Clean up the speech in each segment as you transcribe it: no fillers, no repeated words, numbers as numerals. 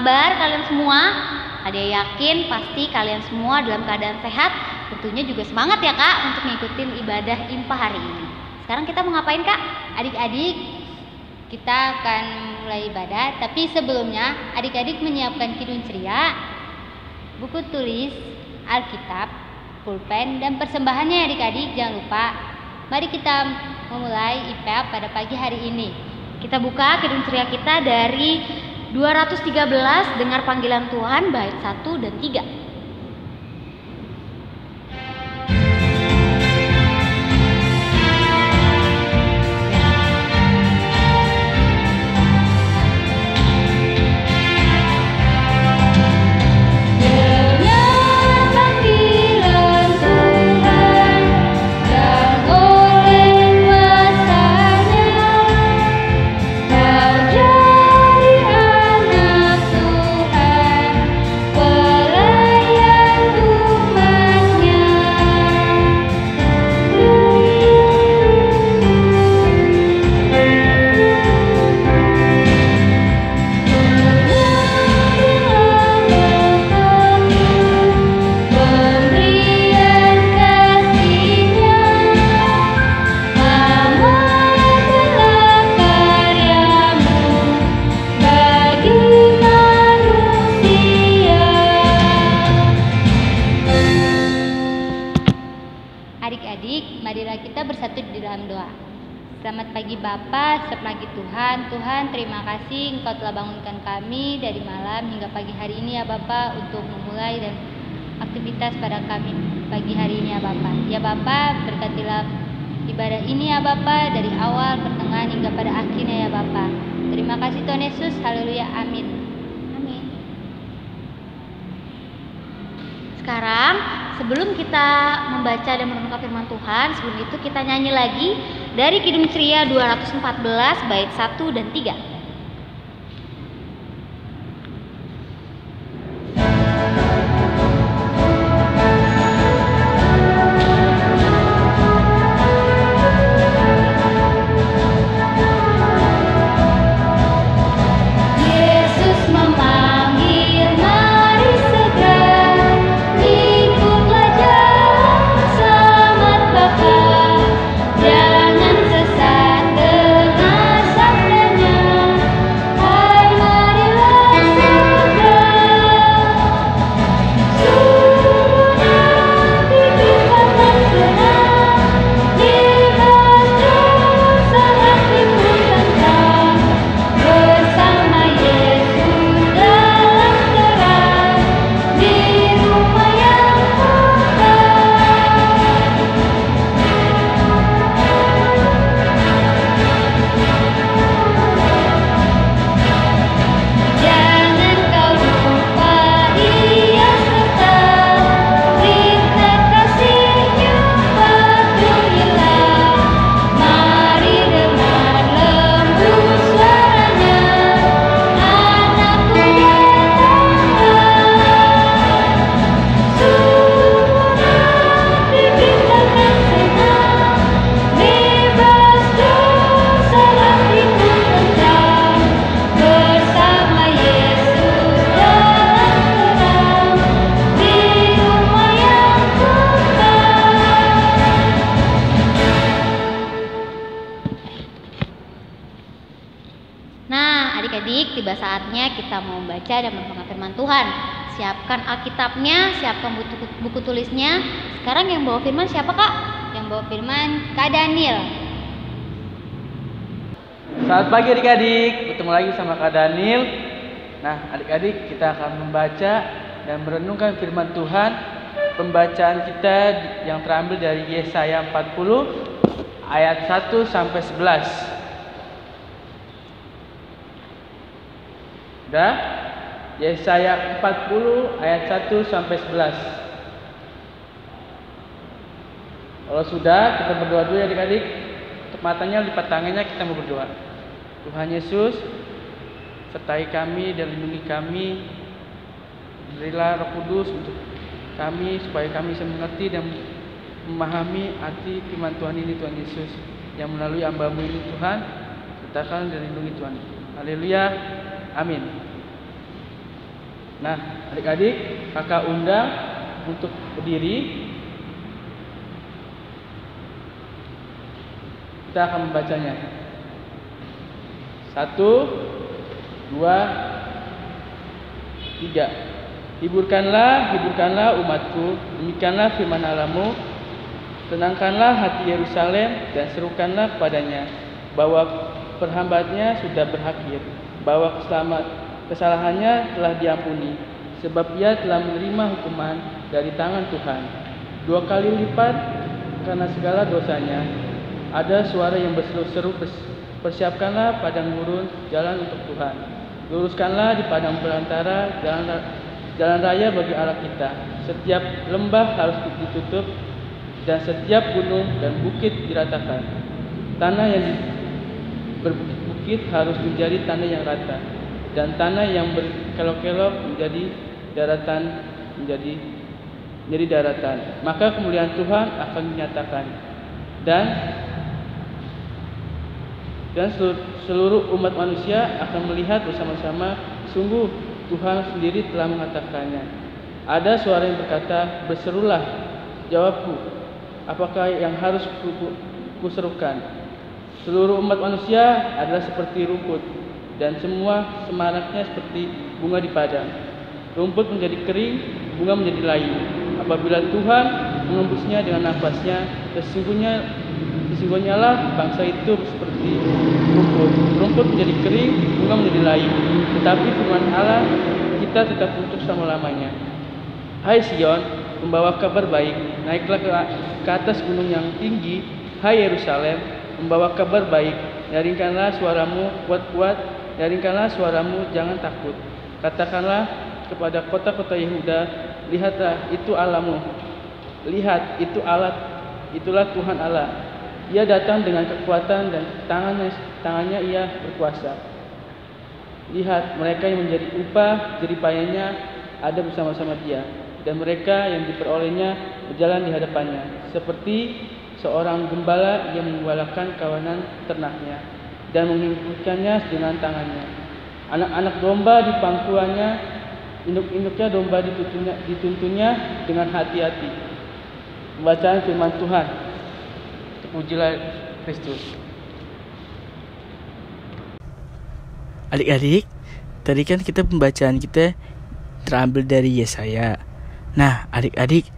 kabar kalian semua? Ada yakin pasti kalian semua dalam keadaan sehat? Tentunya juga semangat ya Kak untuk ngikutin ibadah IMPA hari ini. Sekarang kita mau ngapain Kak? Adik-adik, kita akan mulai ibadah, tapi sebelumnya adik-adik menyiapkan kidung ceria, buku tulis, Alkitab, pulpen, dan persembahannya ya adik-adik, jangan lupa. Mari kita memulai IPA pada pagi hari ini. Kita buka kidung ceria kita dari 213, dengar panggilan Tuhan, bait 1 dan 3. Adik-adik, marilah kita bersatu di dalam doa. Selamat pagi Bapa, selamat pagi Tuhan. Tuhan, terima kasih Engkau telah bangunkan kami dari malam hingga pagi hari ini ya Bapa, untuk memulai dan aktivitas pada kami pagi hari ini ya Bapa. Ya Bapa, berkatilah ibadah ini ya Bapa, dari awal, pertengahan hingga pada akhirnya ya Bapa. Terima kasih Tuhan Yesus, haleluya, amin. Amin. Sekarang sebelum kita membaca dan merenungkan firman Tuhan, sebelum itu kita nyanyi lagi dari Kidung Ceria 214 bait 1 dan 3. Adik-adik, tiba saatnya kita mau membaca dan merenungkan firman Tuhan. Siapkan Alkitabnya, siapkan buku tulisnya. Sekarang yang bawa firman siapa Kak? Yang bawa firman Kak Daniel. Selamat pagi adik-adik, bertemu lagi sama Kak Daniel. Nah adik-adik, kita akan membaca dan merenungkan firman Tuhan. Pembacaan kita yang terambil dari Yesaya 40 ayat 1 sampai 11. Udah? Yesaya 40 ayat 1 sampai 11. Kalau sudah, kita berdoa dulu ya adik-adik. Untuk matanya lipat tangannya, kita mau berdoa. Tuhan Yesus, sertai kami dan lindungi kami. Berilah Roh Kudus untuk kami supaya kami bisa mengerti dan memahami arti firman Tuhan ini, Tuhan Yesus, yang melalui hamba-Mu ini Tuhan, sertakan dan lindungi Tuhan. Haleluya. Amin. Nah, adik-adik, kakak undang untuk berdiri. Kita akan membacanya. 1, 2, 3. Hiburkanlah, hiburkanlah umatku, demikianlah firman Allah-Mu. Tenangkanlah hati Yerusalem dan serukanlah kepadanya bahwa perhambaannya sudah berakhir, bahwa kesalahannya telah diampuni, sebab ia telah menerima hukuman dari tangan Tuhan 2 kali lipat karena segala dosanya. Ada suara yang berseru-seru, persiapkanlah padang gurun, jalan untuk Tuhan. Luruskanlah di padang belantara jalan raya bagi Allah kita. Setiap lembah harus ditutup dan setiap gunung dan bukit diratakan. Tanah yang berbukit-bukit harus menjadi tanah yang rata, dan tanah yang berkelok-kelok menjadi daratan. Maka kemuliaan Tuhan akan dinyatakan, dan seluruh umat manusia akan melihat bersama-sama. Sungguh Tuhan sendiri telah mengatakannya. Ada suara yang berkata, berserulah, jawabku, apakah yang harus kuserukan? Seluruh umat manusia adalah seperti rumput, dan semua semaraknya seperti bunga di padang. Rumput menjadi kering, bunga menjadi layu. Apabila Tuhan mengembusnya dengan nafasnya, sesungguhnya lah bangsa itu seperti rumput. Rumput menjadi kering, bunga menjadi layu. Tetapi firman Allah kita tetap untuk selama-lamanya. Hai Sion, membawa kabar baik, naiklah ke atas gunung yang tinggi. Hai Yerusalem, membawa kabar baik, nyaringkanlah suaramu kuat-kuat, nyaringkanlah suaramu, jangan takut. Katakanlah kepada kota-kota Yehuda, lihatlah itu Allahmu. Lihat, itu Allah, itulah Tuhan Allah. Ia datang dengan kekuatan dan tangannya ia berkuasa. Lihat, mereka yang menjadi upah jeripayanya ada bersama-sama dia, dan mereka yang diperolehnya berjalan di hadapannya, seperti seorang gembala yang menggembalakan kawanan ternaknya dan menghimpunkannya dengan tangannya. Anak-anak domba di pangkuannya, induk-induknya domba dituntunnya dengan hati-hati. Pembacaan firman Tuhan. Terpujilah Kristus. Adik-adik, tadi kan pembacaan kita terambil dari Yesaya. Nah, adik-adik,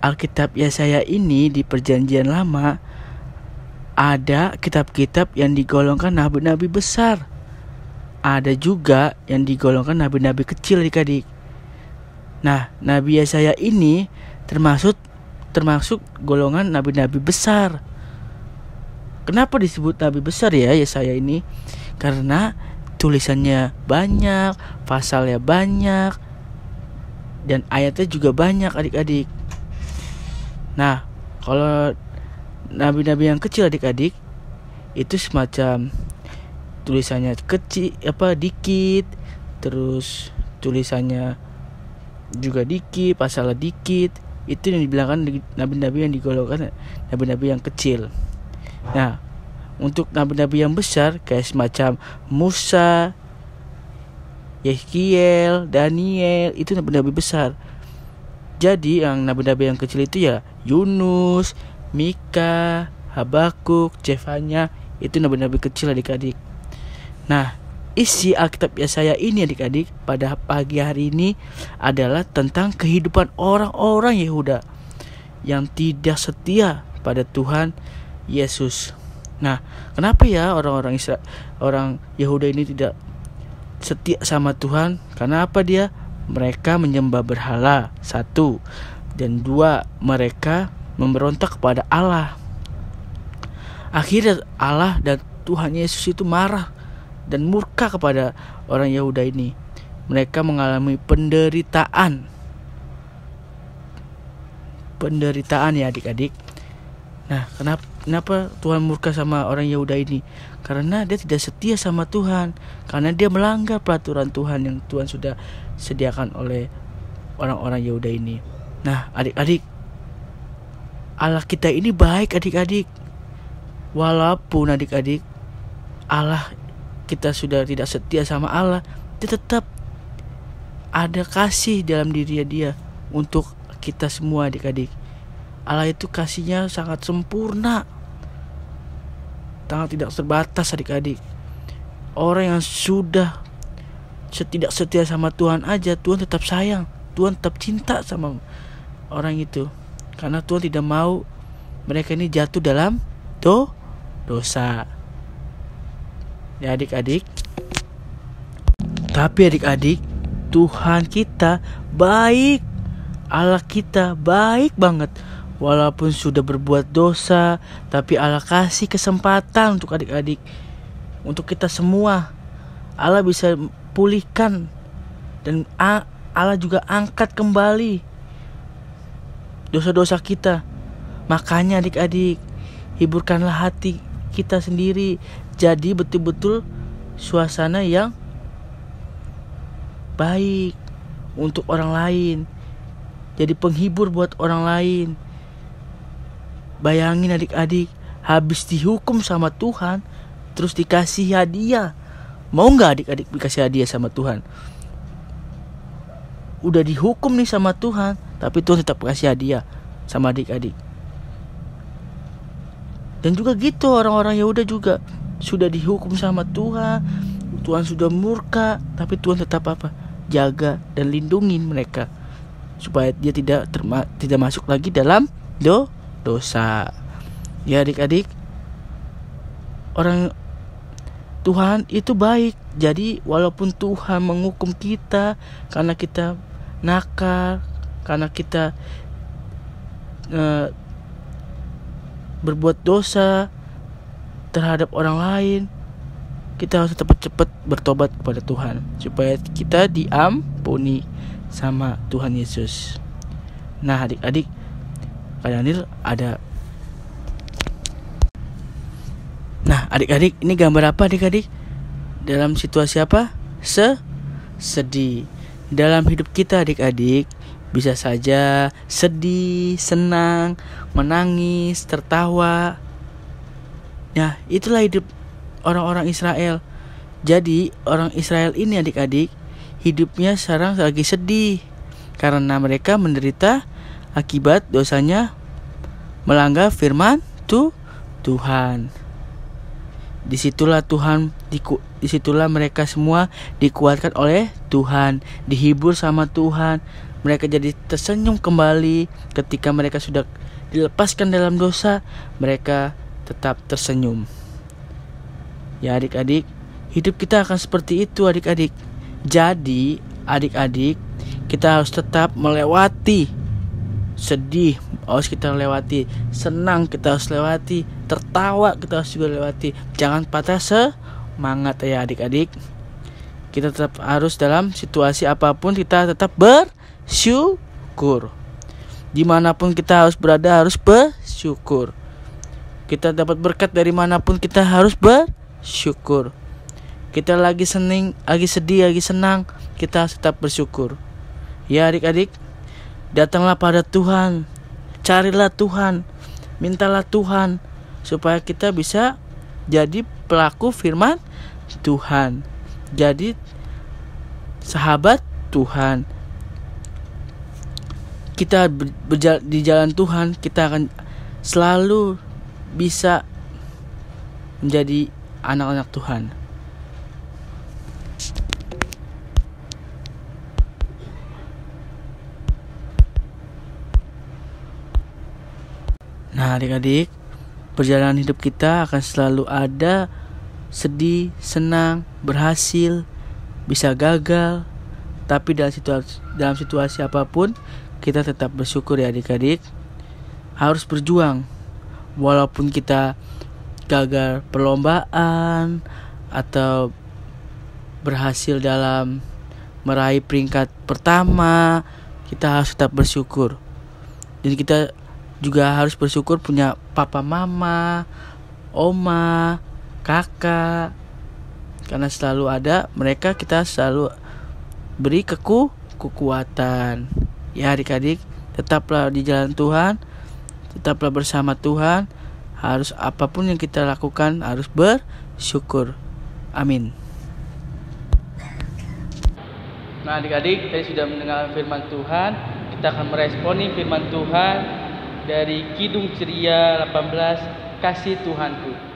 Alkitab Yesaya ini di Perjanjian Lama ada kitab-kitab yang digolongkan nabi-nabi besar. Ada juga yang digolongkan nabi-nabi kecil, adik-adik. Nah, Nabi Yesaya ini termasuk golongan nabi-nabi besar. Kenapa disebut nabi besar ya Yesaya ini? Karena tulisannya banyak, pasalnya banyak, dan ayatnya juga banyak, adik-adik. Nah, kalau nabi-nabi yang kecil, adik-adik, itu semacam tulisannya kecil, dikit, terus tulisannya juga dikit, pasalnya dikit. Itu yang dibilangkan nabi-nabi yang digolongkan nabi-nabi yang kecil. Nah, untuk nabi-nabi yang besar kayak semacam Musa, Yeskiel, Daniel, itu nabi-nabi besar. Jadi yang nabi-nabi yang kecil itu ya Yunus, Mika, Habakuk, Zefanya, itu nabi-nabi kecil, adik-adik. Nah, isi Alkitab Yesaya ini, adik-adik, pada pagi hari ini adalah tentang kehidupan orang-orang Yehuda yang tidak setia pada Tuhan Yesus. Nah, kenapa ya orang Yehuda ini tidak setia sama Tuhan? Karena apa dia? Mereka menyembah berhala, 1, dan 2, mereka memberontak kepada Allah. Akhirnya Allah dan Tuhan Yesus itu marah dan murka kepada orang Yehuda ini. Mereka mengalami penderitaan ya, adik-adik. Nah, kenapa Tuhan murka sama orang Yehuda ini? Karena dia tidak setia sama Tuhan, karena dia melanggar peraturan Tuhan yang Tuhan sudah sediakan oleh orang-orang Yehuda ini. Nah, adik-adik, Allah kita ini baik, adik-adik. Walaupun adik-adik Allah kita sudah tidak setia sama Allah, dia tetap ada kasih dalam diri dia untuk kita semua adik-adik. Allah itu kasihnya sangat sempurna, sangat tidak terbatas adik-adik. Orang yang sudah tidak setia sama Tuhan aja, Tuhan tetap sayang, Tuhan tetap cinta sama orang itu. Karena Tuhan tidak mau mereka ini jatuh dalam dosa. Ya adik-adik. Tapi adik-adik, Tuhan kita baik. Allah kita baik banget. Walaupun sudah berbuat dosa, tapi Allah kasih kesempatan untuk adik-adik, untuk kita semua. Allah bisa pulihkan, dan Allah juga angkat kembali dosa-dosa kita. Makanya adik-adik, hiburkanlah hati kita sendiri. Jadi betul-betul suasana yang baik untuk orang lain. Jadi penghibur buat orang lain. Bayangin adik-adik, habis dihukum sama Tuhan, terus dikasih hadiah. Mau gak adik-adik dikasih hadiah sama Tuhan? Udah dihukum nih sama Tuhan, tapi Tuhan tetap kasih hadiah sama adik-adik. Dan juga gitu orang-orang Yehuda juga sudah dihukum sama Tuhan. Tuhan sudah murka, tapi Tuhan tetap apa? Jaga dan lindungi mereka supaya dia tidak masuk lagi dalam dosa. Ya adik-adik, orang Tuhan itu baik. Jadi walaupun Tuhan menghukum kita karena kita nakal, karena kita berbuat dosa terhadap orang lain, kita harus cepat-cepat bertobat kepada Tuhan supaya kita diampuni sama Tuhan Yesus. Nah adik-adik, Kak Daniel ada. Nah adik-adik, ini gambar apa adik-adik? Dalam situasi apa? Sedih. Dalam hidup kita adik-adik, bisa saja sedih, senang, menangis, tertawa. Nah itulah hidup orang-orang Israel. Jadi orang Israel ini adik-adik, hidupnya sekarang lagi sedih karena mereka menderita akibat dosanya melanggar firman Tuhan. Disitulah mereka semua dikuatkan oleh Tuhan, dihibur sama Tuhan. Mereka jadi tersenyum kembali ketika mereka sudah dilepaskan dalam dosa. Mereka tetap tersenyum. Ya adik-adik, hidup kita akan seperti itu adik-adik. Jadi adik-adik, kita harus tetap melewati sedih, harus kita lewati, senang kita harus lewati, tertawa kita harus juga lewati. Jangan patah semangat ya adik-adik. Kita tetap harus dalam situasi apapun kita tetap bersyukur. Dimanapun kita harus berada harus bersyukur. Kita dapat berkat dari manapun kita harus bersyukur. Kita lagi senang, lagi sedih, lagi senang, kita harus tetap bersyukur. Ya adik-adik, datanglah pada Tuhan, carilah Tuhan, mintalah Tuhan supaya kita bisa jadi pelaku firman Tuhan, jadi sahabat Tuhan. Kita di jalan Tuhan, kita akan selalu bisa menjadi anak-anak Tuhan. Nah adik-adik, perjalanan hidup kita akan selalu ada sedih, senang, berhasil, bisa gagal. Tapi dalam situasi apapun kita tetap bersyukur ya adik-adik. Harus berjuang. Walaupun kita gagal perlombaan atau berhasil dalam meraih peringkat pertama, kita harus tetap bersyukur. Dan kita juga harus bersyukur punya papa mama, oma, kakak. Karena selalu ada mereka, kita selalu beri kekuatan. Ya adik-adik, tetaplah di jalan Tuhan, tetaplah bersama Tuhan. Harus apapun yang kita lakukan harus bersyukur. Amin. Nah, adik-adik tadi sudah mendengar firman Tuhan. Kita akan meresponi firman Tuhan dari Kidung Ceria 18, Kasih Tuhanku.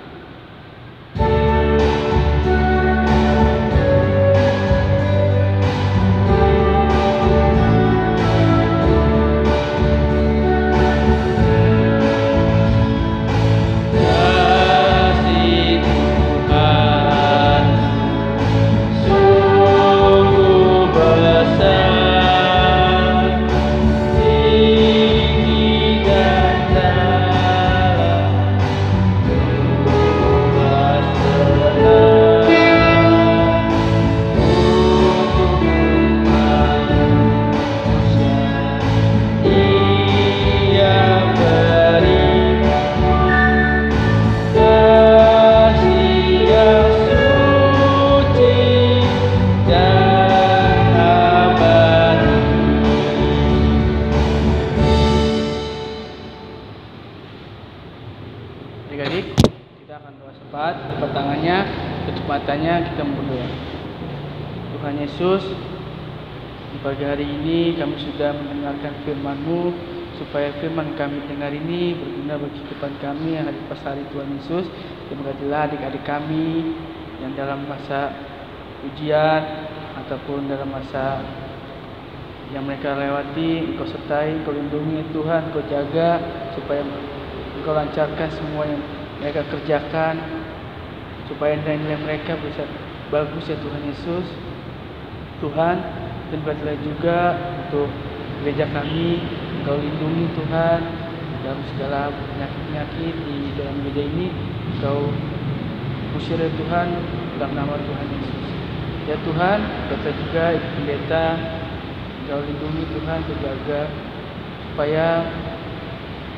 Adik-adik, kita akan doa sempat, lipat tangannya, tutup matanya, kita berdoa. Tuhan Yesus, di pagi hari ini kami sudah mendengarkan firman-Mu, supaya firman kami dengar ini berguna bagi kehidupan kami yang hari pas hari Tuhan Yesus. Berkatilah adik-adik kami yang dalam masa ujian ataupun dalam masa yang mereka lewati, Engkau sertai, Engkau lindungi Tuhan, Engkau jaga supaya Engkau lancarkan semua yang mereka kerjakan, supaya nilai-nilai mereka bisa bagus ya Tuhan Yesus. Tuhan, dan berkatilah juga untuk gereja kami, Engkau lindungi Tuhan dalam segala penyakit-penyakit di dalam gereja ini. Engkau usir ya Tuhan dalam nama Tuhan Yesus. Ya Tuhan, berkatilah juga Ibu Pendeta, Engkau lindungi Tuhan, berjaga supaya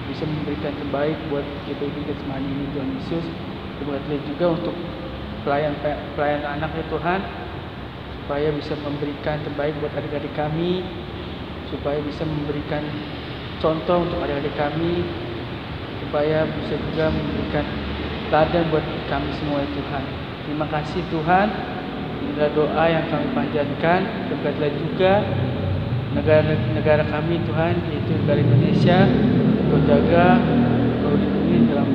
bisa memberikan terbaik buat GPI Getsemani ini Tuhan Yesus. Berkatilah juga untuk pelayan anak ya Tuhan, supaya bisa memberikan terbaik buat adik-adik kami, supaya bisa memberikan contoh untuk adik-adik kami, supaya bisa juga memberikan teladan buat kami semua ya Tuhan. Terima kasih Tuhan. Inilah doa yang kami panjatkan. Berkatilah juga negara kami Tuhan, yaitu negara Indonesia. Kau jaga, Kau lindungi dalam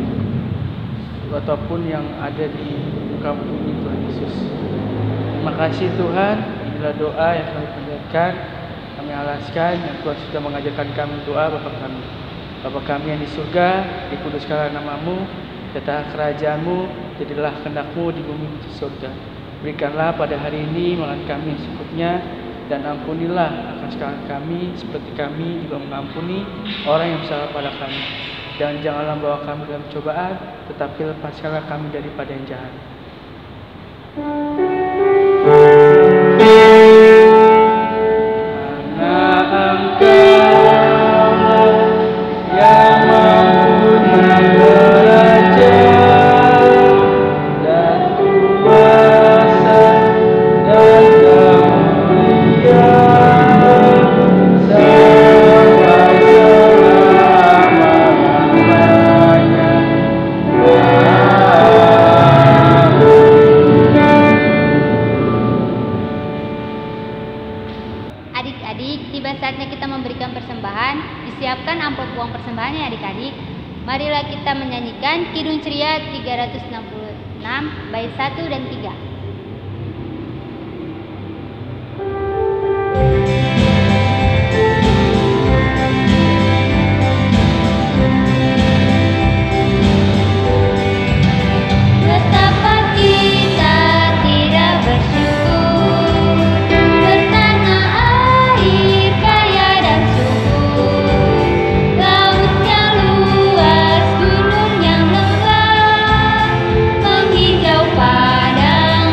apapun yang ada di muka bumi Tuhan Yesus. Terima kasih Tuhan. Inilah doa yang kami panjatkan, kami alaskan, yang Tuhan sudah mengajarkan kami doa Bapa kami yang di surga, dikuduskanlah nama-Mu, datanglah kerajaan-Mu, jadilah kehendak-Mu di bumi di surga. Berikanlah pada hari ini makan kami yang secukupnya, dan ampunilah akan kesalahan kami seperti kami juga mengampuni orang yang bersalah pada kami. Dan janganlah bawa kami dalam cobaan, tetapi lepaskanlah kami daripada yang jahat. Adik-adik, tiba saatnya kita memberikan persembahan. Disiapkan amplop uang persembahannya adik-adik. Marilah kita menyanyikan Kidung Ceria 366 bait 1 dan 3. Padang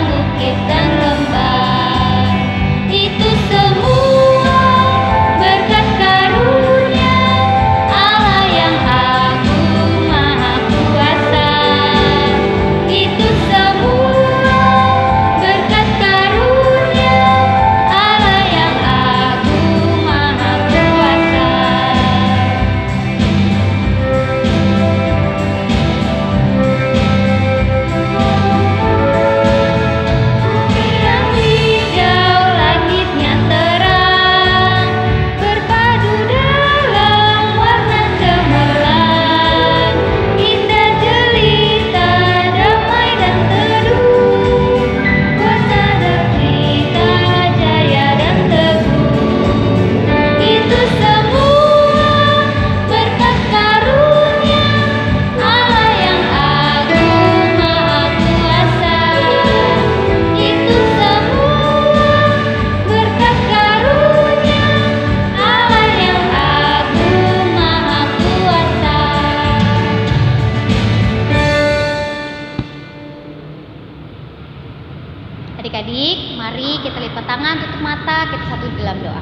Adik-adik, mari kita lipat tangan, tutup mata, kita satu dalam doa.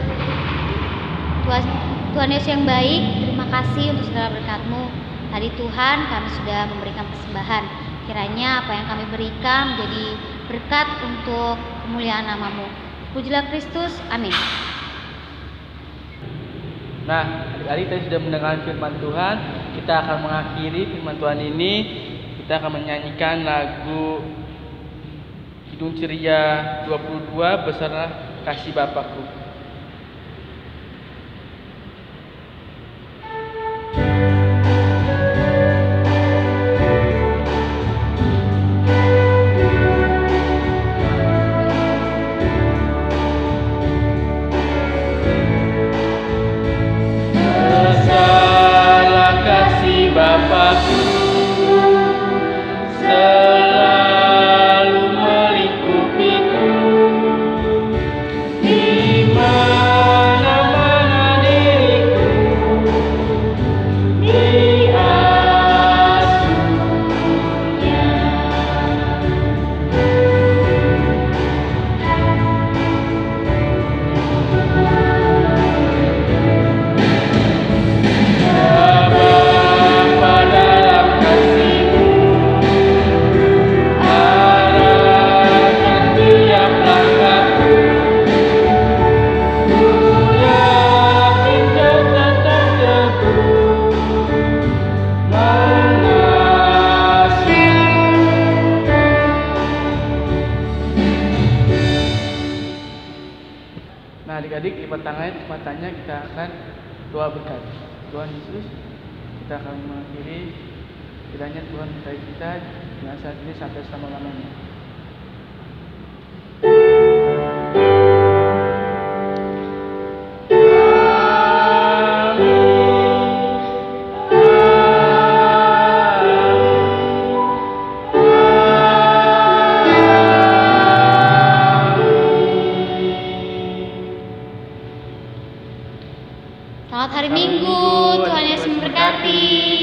Tuhan Yesus yang baik, terima kasih untuk segala berkat-Mu. Tadi Tuhan, kami sudah memberikan persembahan. Kiranya apa yang kami berikan menjadi berkat untuk kemuliaan nama-Mu. Pujilah Kristus, amin. Nah, adik-adik tadi sudah mendengar firman Tuhan. Kita akan mengakhiri firman Tuhan ini. Kita akan menyanyikan lagu Kidung Ceria 22 bersama Kasih Bapakku. Bersama kasih Bapakku selalu melingkupiku di mana-mana diriku diasuhnya. Bapa dalam kasih-Mu, arahkan tiap langkahku. Ku yakin Kau tetap teguh mengasihi. Nah, adik-adik lipat tangannya, matanya kita akan doa berkat. Tuhan Yesus, kita akan mengakhiri. Kiranya Tuhan berkati kita dengan saat ini sampai selama-lamanya. Selamat hari Minggu, Tuhan Yesus memberkati.